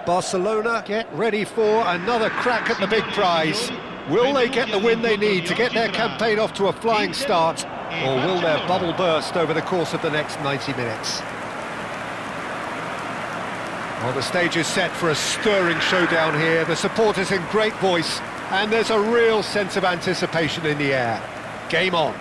Barcelona get ready for another crack at the big prize. Will they get the win they need to get their campaign off to a flying start, or will their bubble burst over the course of the next 90 minutes? Well, the stage is set for a stirring showdown here. The supporters in great voice, and there's a real sense of anticipation in the air. Game on.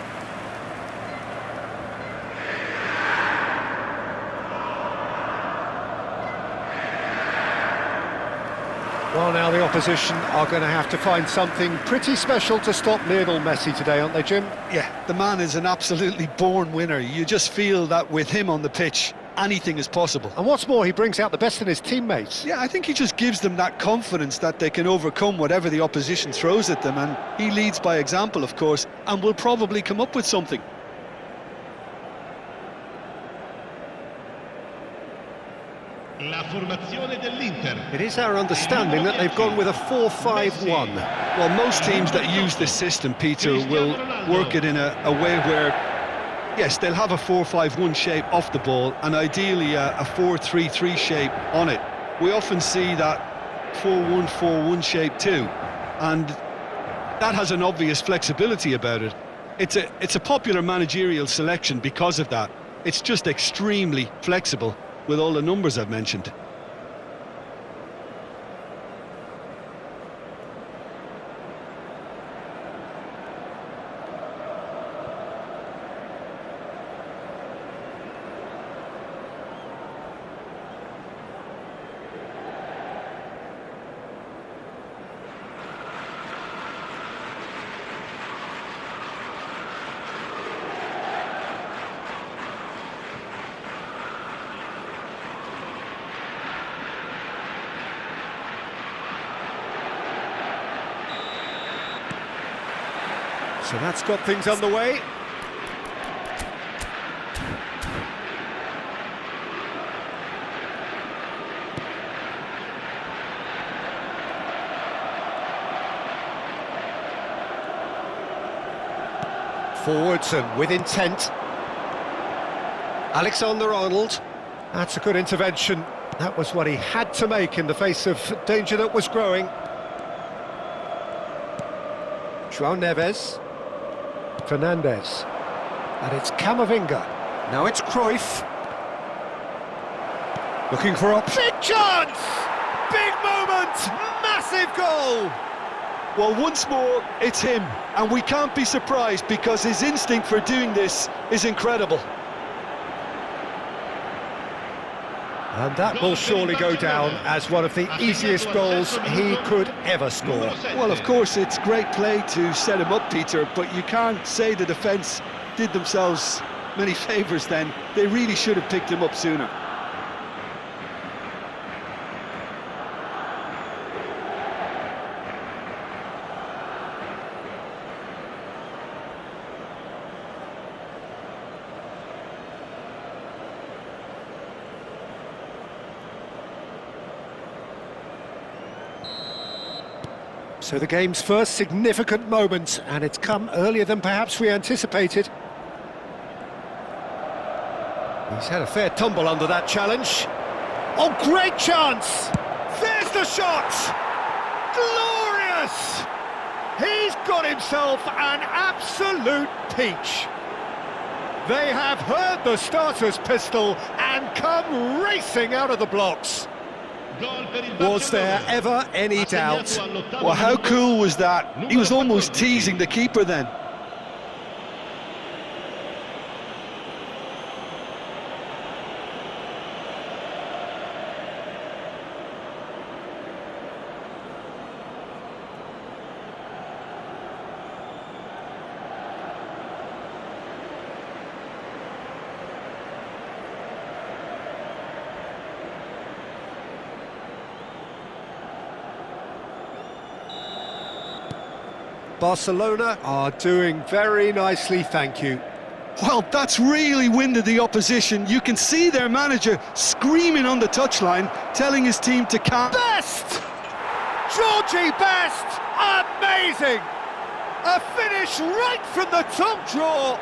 Well, now the opposition are going to have to find something pretty special to stop Lionel Messi today, aren't they, Jim? Yeah, the man is an absolutely born winner. You just feel that with him on the pitch, anything is possible. And what's more, he brings out the best in his teammates. Yeah, I think he just gives them that confidence that they can overcome whatever the opposition throws at them, and he leads by example, of course, and will probably come up with something. It is our understanding that they've gone with a 4-5-1. Well, most teams that use this system, Peter, will work it in a way where, yes, they'll have a 4-5-1 shape off the ball, and ideally a 4-3-3 shape on it. We often see that 4-1-4-1 shape too, and that has an obvious flexibility about it. It's a popular managerial selection because of that. It's just extremely flexible with all the numbers I've mentioned. So that's got things underway. Forwards and with intent. Alexander-Arnold. That's a good intervention. That was what he had to make in the face of danger that was growing. João Neves. Fernandez, and it's Camavinga. Now it's Cruyff. Looking for a big chance! Big moment! Massive goal! Well, once more, it's him, and we can't be surprised because his instinct for doing this is incredible. And that will surely go down as one of the easiest goals he could ever score. Well, of course, it's great play to set him up, Peter, but you can't say the defence did themselves many favours then. They really should have picked him up sooner. So the game's first significant moment, and it's come earlier than perhaps we anticipated. He's had a fair tumble under that challenge. Oh, great chance! There's the shot! Glorious! He's got himself an absolute peach. They have heard the starter's pistol and come racing out of the blocks. Was there ever any doubt? Well, how cool was that? He was almost teasing the keeper then. Barcelona are doing very nicely, thank you. Well, that's really winded the opposition. You can see their manager screaming on the touchline, telling his team to calm. Best! Georgie Best! Amazing! A finish right from the top drawer.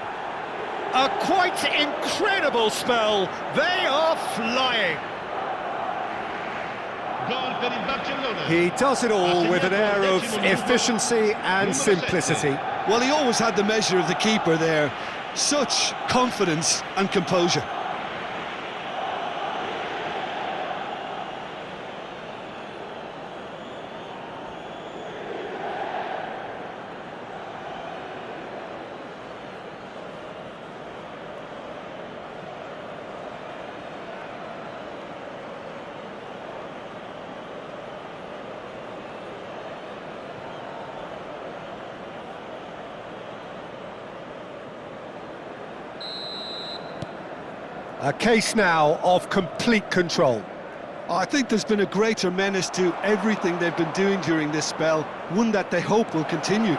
A quite incredible spell. They are flying. He does it all with an air of efficiency and simplicity. Well, he always had the measure of the keeper there. Such confidence and composure. A case now of complete control. I think there's been a greater menace to everything they've been doing during this spell, one that they hope will continue.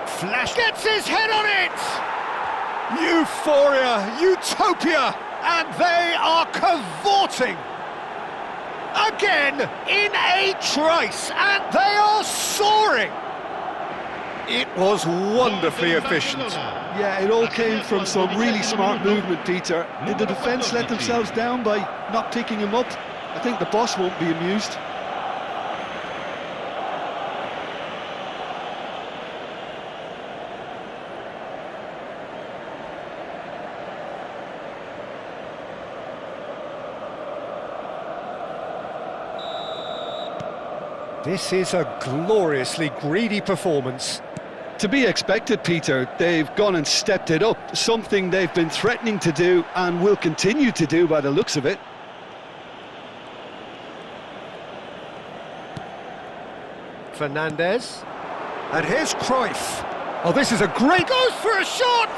Flash gets his head on it! Euphoria, utopia, and they are cavorting! Again, in a trice, and they are soaring! It was wonderfully efficient. Yeah, it all came from some really smart movement, Peter. Did the defence let themselves down by not picking him up? I think the boss won't be amused. This is a gloriously greedy performance. To be expected, Peter. They've gone and stepped it up, something they've been threatening to do and will continue to do by the looks of it. Fernandez. And here's Cruyff. Oh, this is a great... Goes for a shot!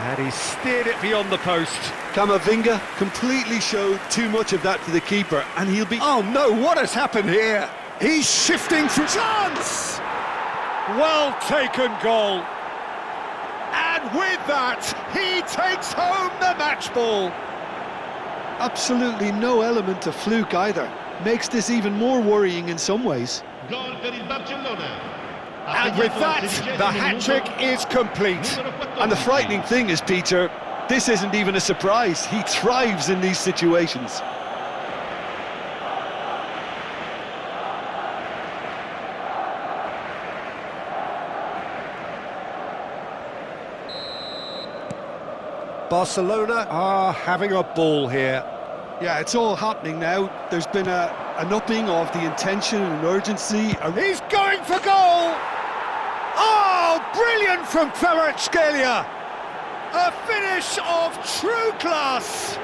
And he steered it beyond the post. Camavinga completely showed too much of that to the keeper, and he'll be... Oh no, what has happened here? He's shifting through... Chance! Well taken goal. And with that, he takes home the match ball. Absolutely no element of fluke either. Makes this even more worrying in some ways. And with that, the hat-trick is complete. And the frightening thing is, Peter, this isn't even a surprise. He thrives in these situations. Barcelona are having a ball here. Yeah, it's all happening now. There's been an upping of the intention and urgency. He's going for goal! Oh, brilliant from Kvaratskhelia! A finish of true class!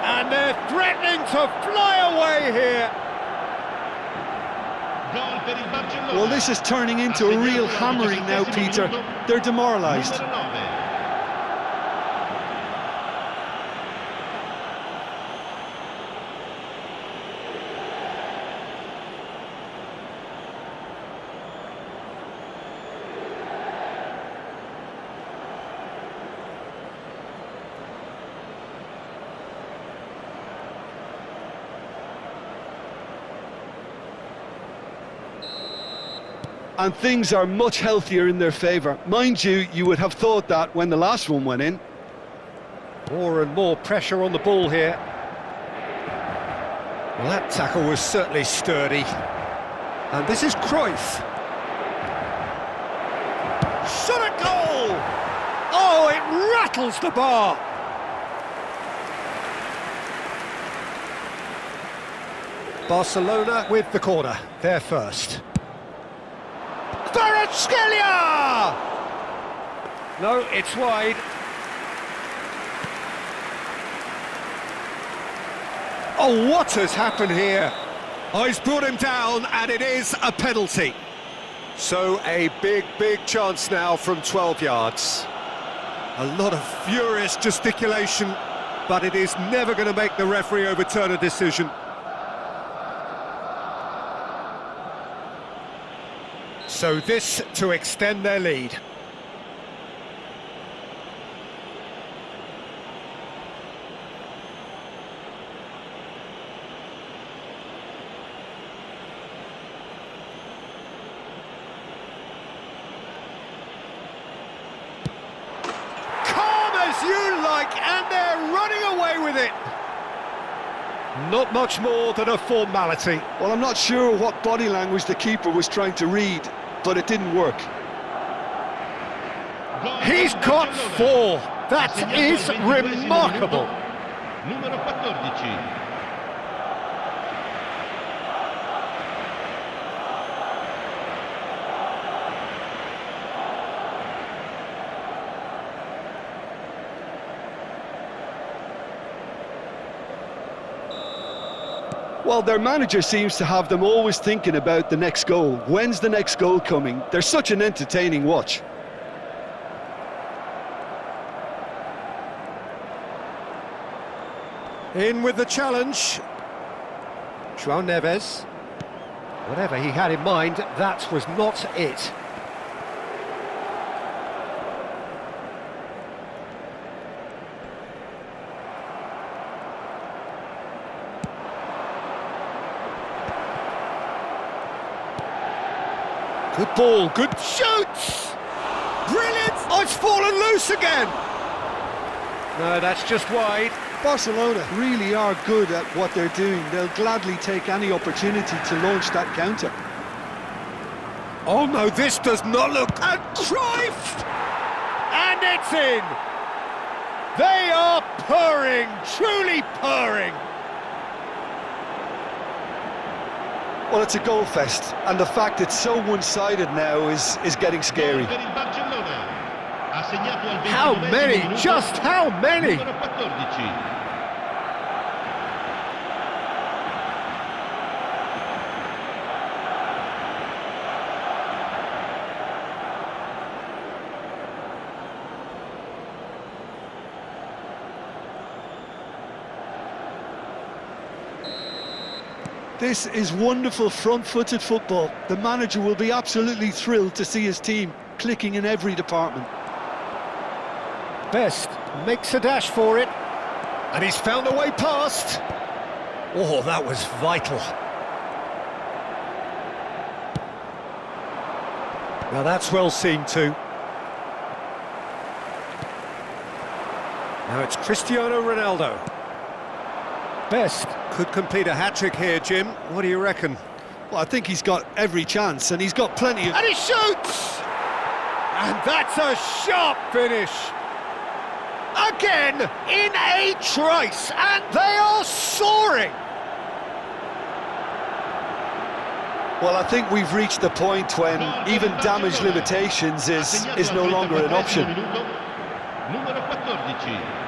And they're threatening to fly away here. Well, this is turning into a real hammering now, Peter. They're demoralised. And things are much healthier in their favour. Mind you, you would have thought that when the last one went in. More and more pressure on the ball here. Well, that tackle was certainly sturdy. And this is Cruyff. Shot at goal! Oh, it rattles the bar! Barcelona with the corner, they're first. Kvaratskhelia! No, it's wide. Oh, what has happened here? Oh, he's brought him down, and it is a penalty. So a big chance now from 12 yards. A lot of furious gesticulation, but it is never going to make the referee overturn a decision. So this to extend their lead. Calm as you like, and they're running away with it. not much more than a formality. Well, I'm not sure what body language the keeper was trying to read, but it didn't work. He's got 4. That is remarkable. Numero 14. Well, their manager seems to have them always thinking about the next goal. When's the next goal coming? They're such an entertaining watch. In with the challenge. João Neves. Whatever he had in mind, that was not it. Good ball, good shoots! Brilliant! Oh, it's fallen loose again! No, that's just wide. Barcelona really are good at what they're doing. They'll gladly take any opportunity to launch that counter. Oh no, this does not look... And Cruyff! And it's in! They are purring, truly purring! Well, it's a goal fest, and the fact it's so one-sided now is getting scary. How many? Just how many? This is wonderful front-footed football. The manager will be absolutely thrilled to see his team clicking in every department. Best makes a dash for it, and he's found a way past. Oh, that was vital. Now that's well seen too. Now it's Cristiano Ronaldo. Best could complete a hat-trick here, Jim. What do you reckon? Well, I think he's got every chance, and he's got plenty of... And he shoots! And that's a sharp finish. Again, in a trice, and they are soaring. Well, I think we've reached the point when even damage limitations is no longer an option. Numero 14.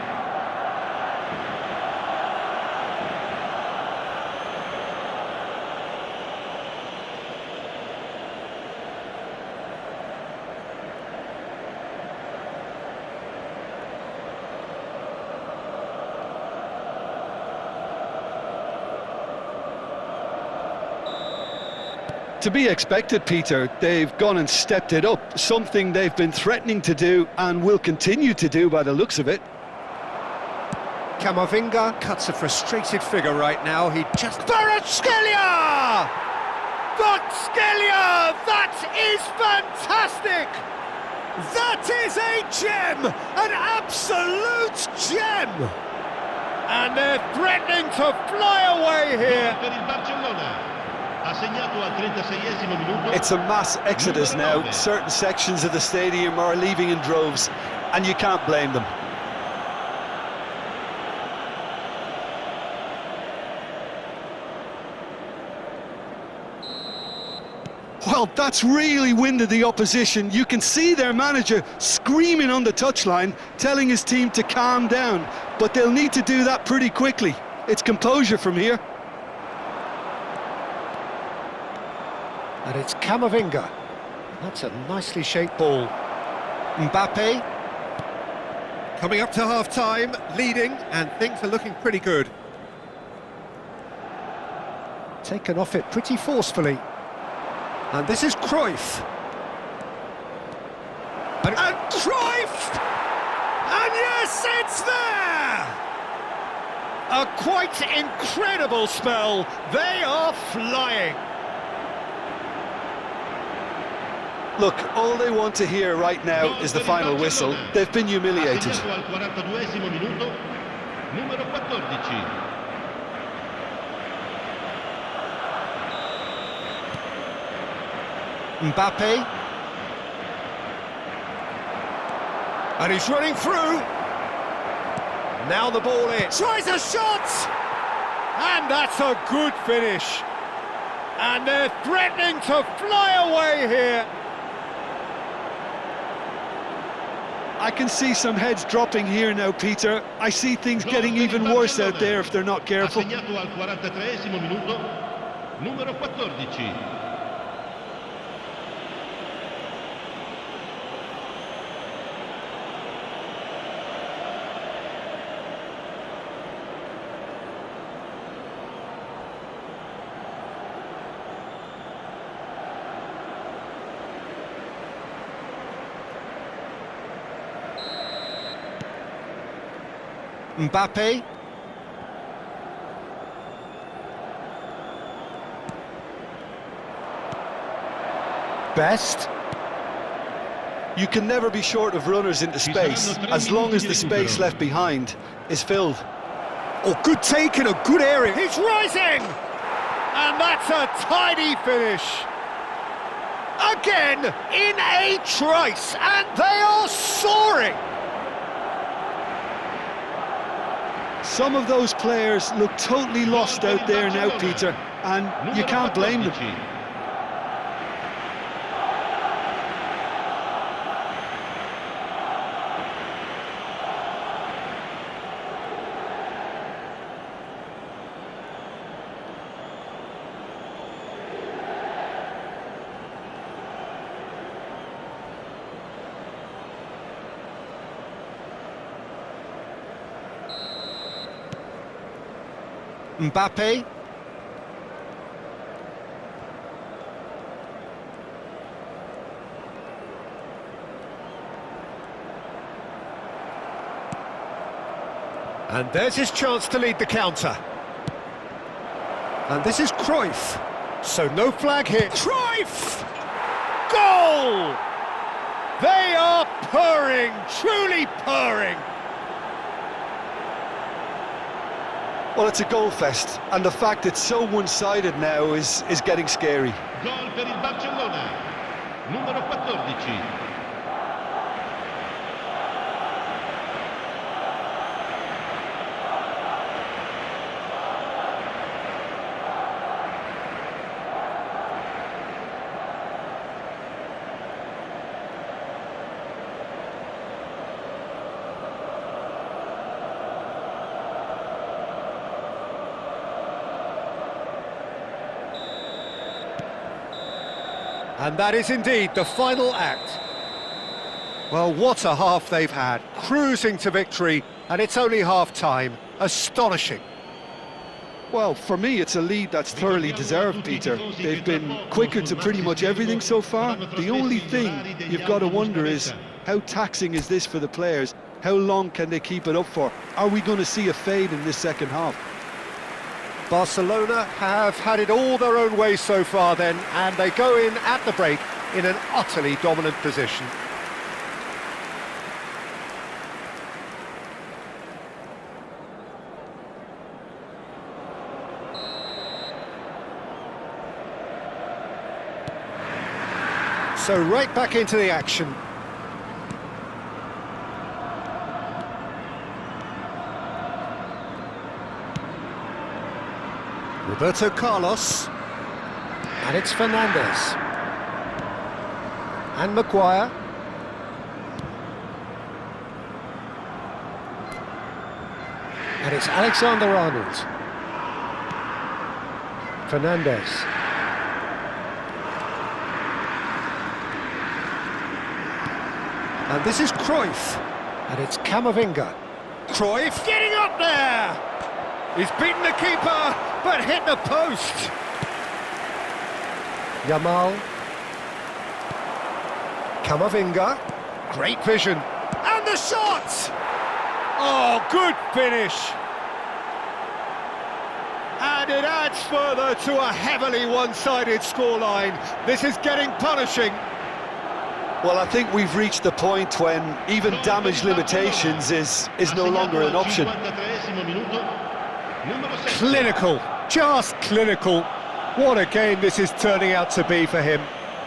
To be expected, Peter. They've gone and stepped it up, something they've been threatening to do and will continue to do by the looks of it. Camavinga cuts a frustrated figure right now. He just... Kvaratskhelia! Kvaratskhelia! That is fantastic! That is a gem! An absolute gem! And they're threatening to fly away here. It's a mass exodus now. Certain sections of the stadium are leaving in droves, and you can't blame them. Well, that's really winded the opposition. You can see their manager screaming on the touchline, telling his team to calm down, but they'll need to do that pretty quickly. It's composure from here. And it's Camavinga. That's a nicely shaped ball. Mbappe. Coming up to half-time, leading, and things are looking pretty good. Taken off it pretty forcefully. And this is Cruyff. And Cruyff! And yes, it's there! A quite incredible spell. They are flying. Look, all they want to hear right now is the final whistle. They've been humiliated. Mbappe. And he's running through. Now the ball in. Tries a shot! And that's a good finish. And they're threatening to fly away here. I can see some heads dropping here now, Peter. I see things getting even worse out there if they're not careful. Assegnato al 43esimo minuto, numero 14. Mbappe. Best. You can never be short of runners into space, as long as the space left behind is filled. Oh, good take in a good area. He's rising! And that's a tidy finish. Again, in a trice, and they are soaring. Some of those players look totally lost out there now, Peter, and you can't blame them. Mbappe. And there's his chance to lead the counter. And this is Cruyff. So no flag here. Cruyff! Goal! They are purring, truly purring. Well, it's a goal fest, and the fact it's so one-sided now is getting scary. Gol per il Barcellona, numero 14. And that is indeed the final act. Well, what a half they've had, cruising to victory, and it's only half-time. Astonishing. Well, for me, it's a lead that's thoroughly deserved, Peter. They've been quicker to pretty much everything so far. The only thing you've got to wonder is, how taxing is this for the players? How long can they keep it up for? Are we going to see a fade in this second half? Barcelona have had it all their own way so far then, and they go in at the break in an utterly dominant position. So right back into the action. Roberto Carlos, and it's Fernandes, and Maguire, and it's Alexander-Arnold, Fernandes, and this is Cruyff, and it's Camavinga. Cruyff getting up there! He's beaten the keeper, but hit the post. Yamal. Camavinga. Great vision. And the shot! Oh, good finish. And it adds further to a heavily one-sided scoreline. This is getting punishing. Well, I think we've reached the point when even damage limitations is no longer an option. Clinical, just clinical. What a game this is turning out to be for him.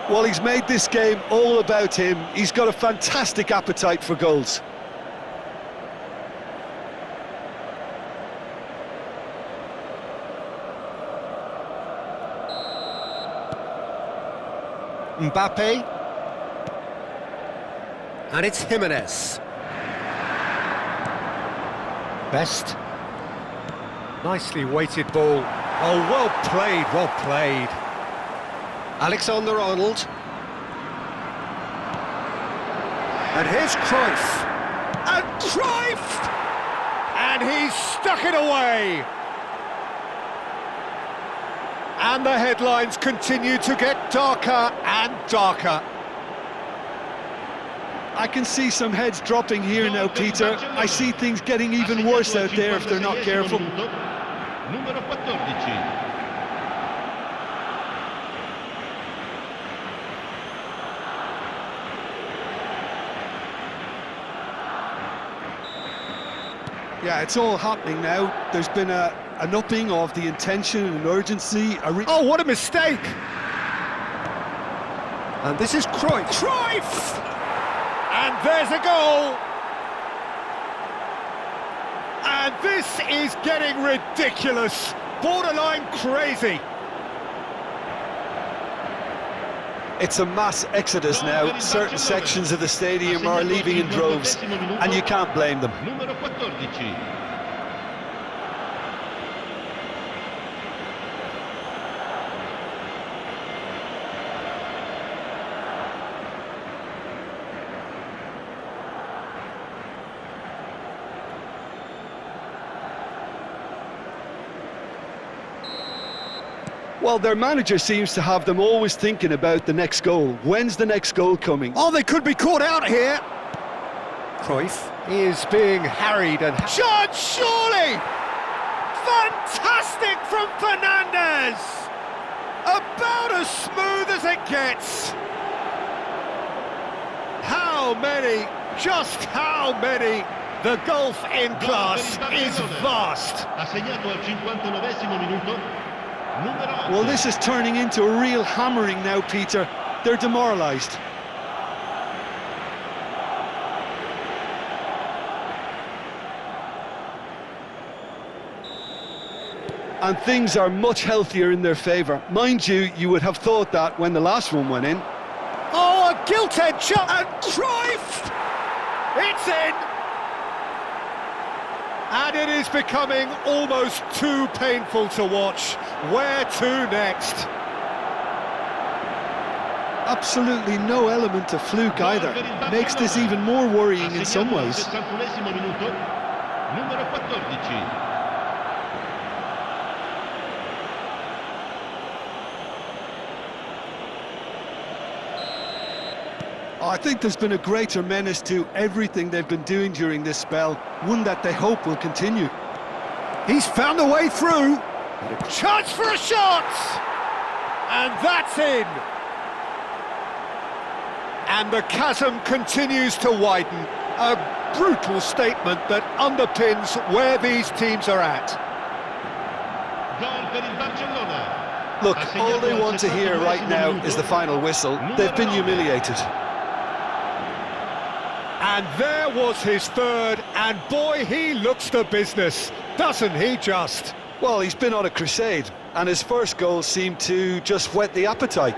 Well, he's made this game all about him. He's got a fantastic appetite for goals. Mbappe. And it's Jimenez. Best. Nicely weighted ball. Oh, well played, well played. Alexander-Arnold. And here's Cruyff. And Cruyff! And he's stuck it away. And the headlines continue to get darker and darker. I can see some heads dropping here now, Peter. I see things getting even worse out there if they're not careful. Numero 14. Yeah, it's all happening now. There's been an upping of the intention and urgency. Oh, what a mistake! And this is Cruyff. Cruyff! And there's a goal! And this is getting ridiculous, borderline crazy. It's a mass exodus now. Certain sections of the stadium are leaving in droves, and you can't blame them. Numero 14. Well, their manager seems to have them always thinking about the next goal. When's the next goal coming? Oh, they could be caught out here. Cruyff is being harried and... Shot, surely! Fantastic from Fernandes! About as smooth as it gets. How many, just how many? The gulf in class is vast. Ha segnato al 59esimo minuto. Well, this is turning into a real hammering now, Peter. They're demoralised. And things are much healthier in their favour. Mind you, you would have thought that when the last one went in. Oh, a gilt-edged shot, and Cruyff! It's in! And it is becoming almost too painful to watch. Where to next? Absolutely no element of fluke either. Makes this even more worrying in some ways. Numero 14. I think there's been a greater menace to everything they've been doing during this spell, one that they hope will continue. He's found a way through. Chance for a shot! And that's in. And the chasm continues to widen. A brutal statement that underpins where these teams are at. Look, all they want to hear right now is the final whistle. They've been humiliated. And there was his third, and boy, he looks the business, doesn't he just? Well, he's been on a crusade, and his first goal seemed to just whet the appetite.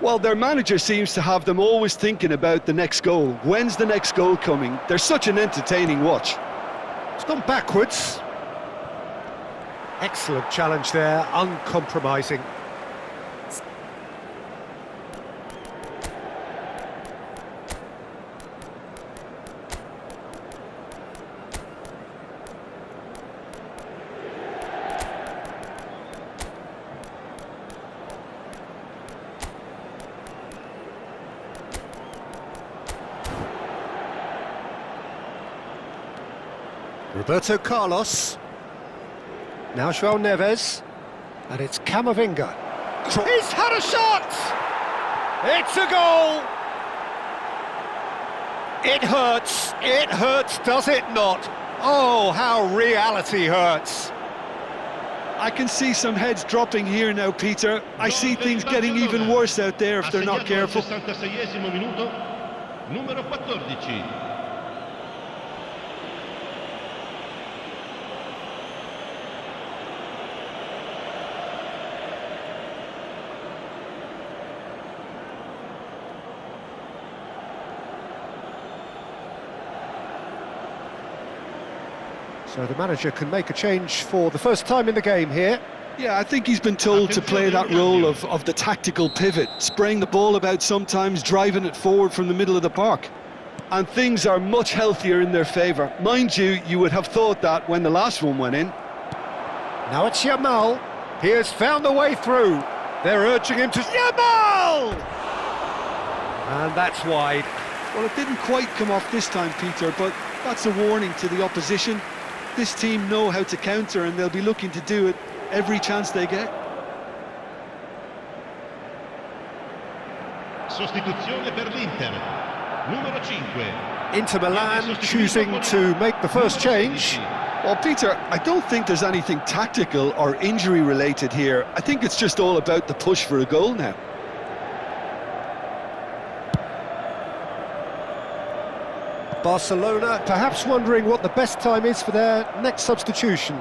Well, their manager seems to have them always thinking about the next goal. When's the next goal coming? They're such an entertaining watch. It's gone backwards. Excellent challenge there, uncompromising. Roberto Carlos. Now João Neves. And it's Camavinga. He's had a shot! It's a goal! It hurts, does it not? Oh, how reality hurts. I can see some heads dropping here now, Peter. I see things getting even worse out there if they're not careful. 66esimo minuto, numero 14. So the manager can make a change for the first time in the game here. Yeah, I think he's been told to play that role of the tactical pivot, spraying the ball about sometimes, driving it forward from the middle of the park. And things are much healthier in their favour. Mind you, you would have thought that when the last one went in. Now it's Yamal. He has found the way through. They're urging him to... Yamal! And that's wide. Well, it didn't quite come off this time, Peter, but that's a warning to the opposition. This team know how to counter and they'll be looking to do it every chance they get. Sostituzione per l'Inter, numero 5. Inter Milan choosing to make the first change. Well, Peter, I don't think there's anything tactical or injury related here. I think it's just all about the push for a goal now. Barcelona perhaps wondering what the best time is for their next substitution.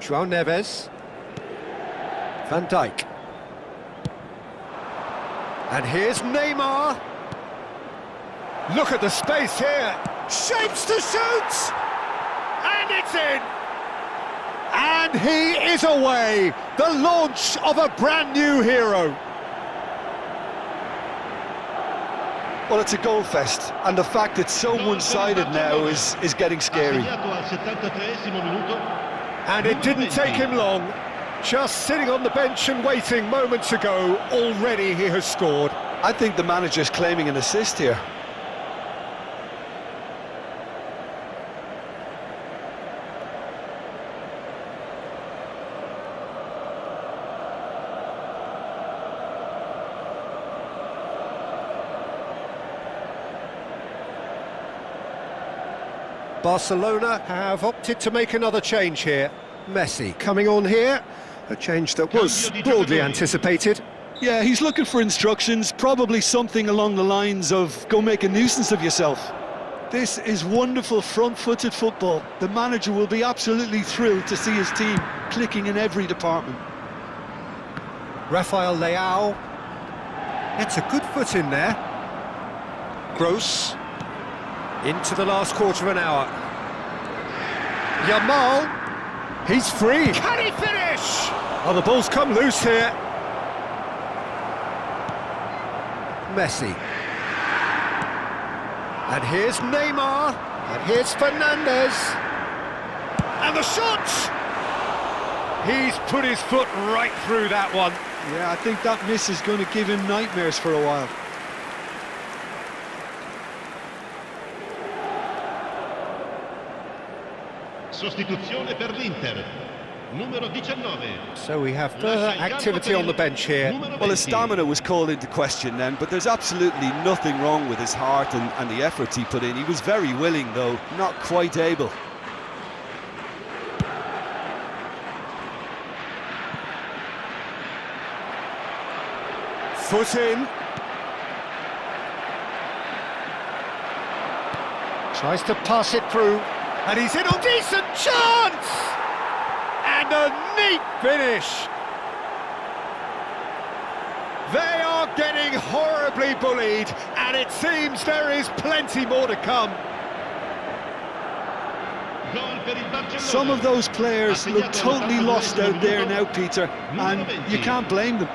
João Neves, Van Dijk, and here's Neymar. Look at the space here, shapes to shoot, and it's in. And he is away, the launch of a brand new hero. Well, it's a goal fest, and the fact it's so one-sided now is getting scary. And it didn't take him long. Just sitting on the bench and waiting moments ago, already he has scored. I think the manager's claiming an assist here. Barcelona have opted to make another change here. Messi coming on here, a change that was broadly anticipated. Yeah, he's looking for instructions, probably something along the lines of go make a nuisance of yourself. This is wonderful front-footed football. The manager will be absolutely thrilled to see his team clicking in every department. Rafael Leao gets a good foot in there. Gross into the last quarter of an hour. Yamal, he's free. Can he finish? Oh, the ball's come loose here. Messi. And here's Neymar. And here's Fernandes. And the shot! He's put his foot right through that one. Yeah, I think that miss is going to give him nightmares for a while. Sostituzione per l'Inter, numero 19. So we have further activity on the bench here. Well, his stamina was called into question then, but there's absolutely nothing wrong with his heart and the efforts he put in. He was very willing, though, not quite able. Foot in. Tries to pass it through. And he's in a decent chance! And a neat finish! They are getting horribly bullied, and it seems there is plenty more to come. Gol Some of those players look totally lost out there now, Peter, and you can't blame them.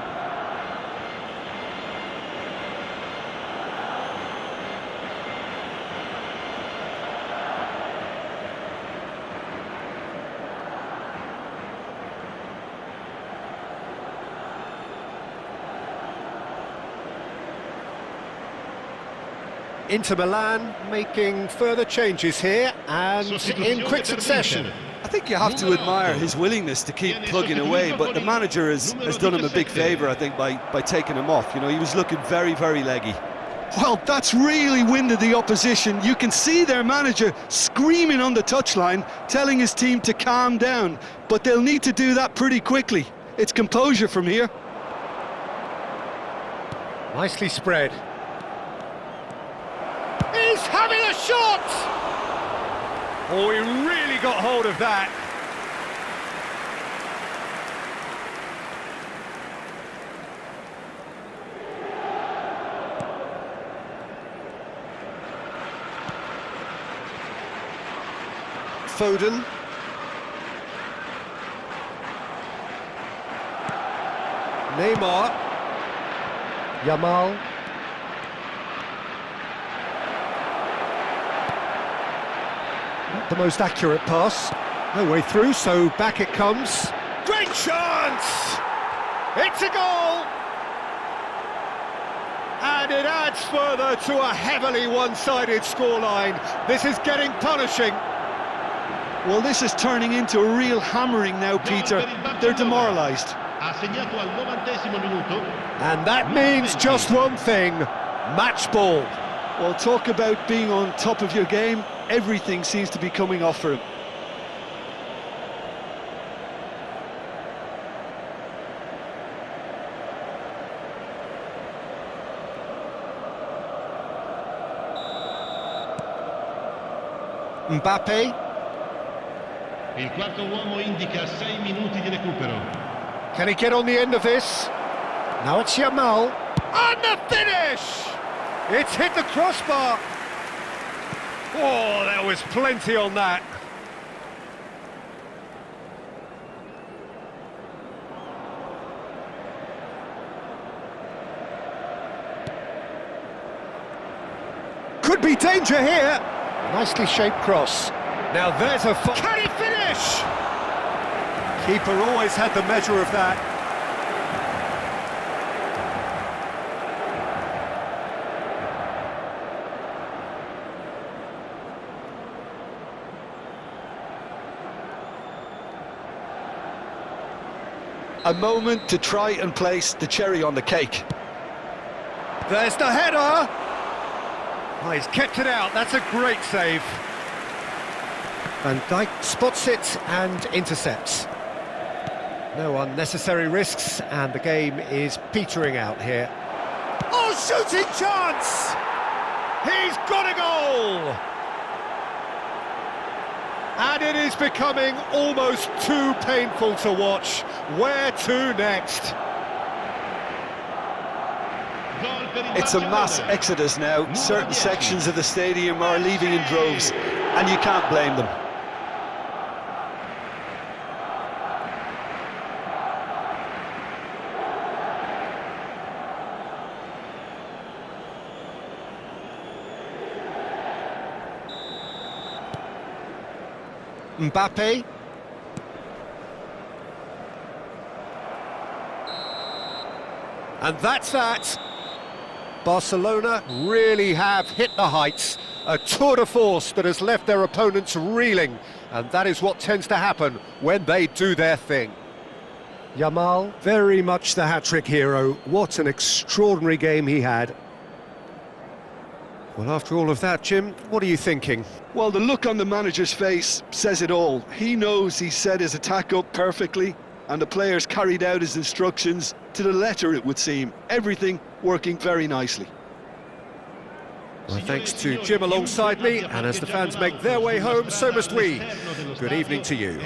Inter Milan making further changes here and in quick succession. I think you have to admire his willingness to keep plugging away, but the manager has done him a big favour, I think, by taking him off. You know, he was looking very, very leggy. Well, that's really winded the opposition. You can see their manager screaming on the touchline, telling his team to calm down, but they'll need to do that pretty quickly. It's composure from here. Nicely spread. He's having a shot! Oh, he really got hold of that. Foden. Neymar. Yamal. Not the most accurate pass. No way through, so back it comes. Great chance! It's a goal! And it adds further to a heavily one-sided scoreline. This is getting punishing. Well, this is turning into a real hammering now, Peter. They're demoralised. And that means just one thing, match ball. Well, talk about being on top of your game. Everything seems to be coming off for him. Mbappe. Il quarto uomo indica 6 minuti di recupero. Can he get on the end of this? Now it's Yamal. And the finish! It's hit the crossbar. Oh, there was plenty on that. Could be danger here. Nicely shaped cross. Now there's a... Can he finish? Keeper always had the measure of that. A moment to try and place the cherry on the cake. There's the header! Oh, he's kept it out, that's a great save. Van Dijk spots it and intercepts. No unnecessary risks, and the game is petering out here. Oh, shooting chance! He's got a goal! And it is becoming almost too painful to watch. Where to next? It's a mass exodus now. Certain sections of the stadium are leaving in droves, and you can't blame them. Mbappe. And that's that. Barcelona really have hit the heights. A tour de force that has left their opponents reeling. And that is what tends to happen when they do their thing. Yamal, very much the hat-trick hero. What an extraordinary game he had. Well, after all of that, Jim, what are you thinking? Well, the look on the manager's face says it all. He knows he set his attack up perfectly, and the players carried out his instructions to the letter, it would seem. Everything working very nicely. Well, thanks to Jim alongside me, and as the fans make their way home, so must we. Good evening to you.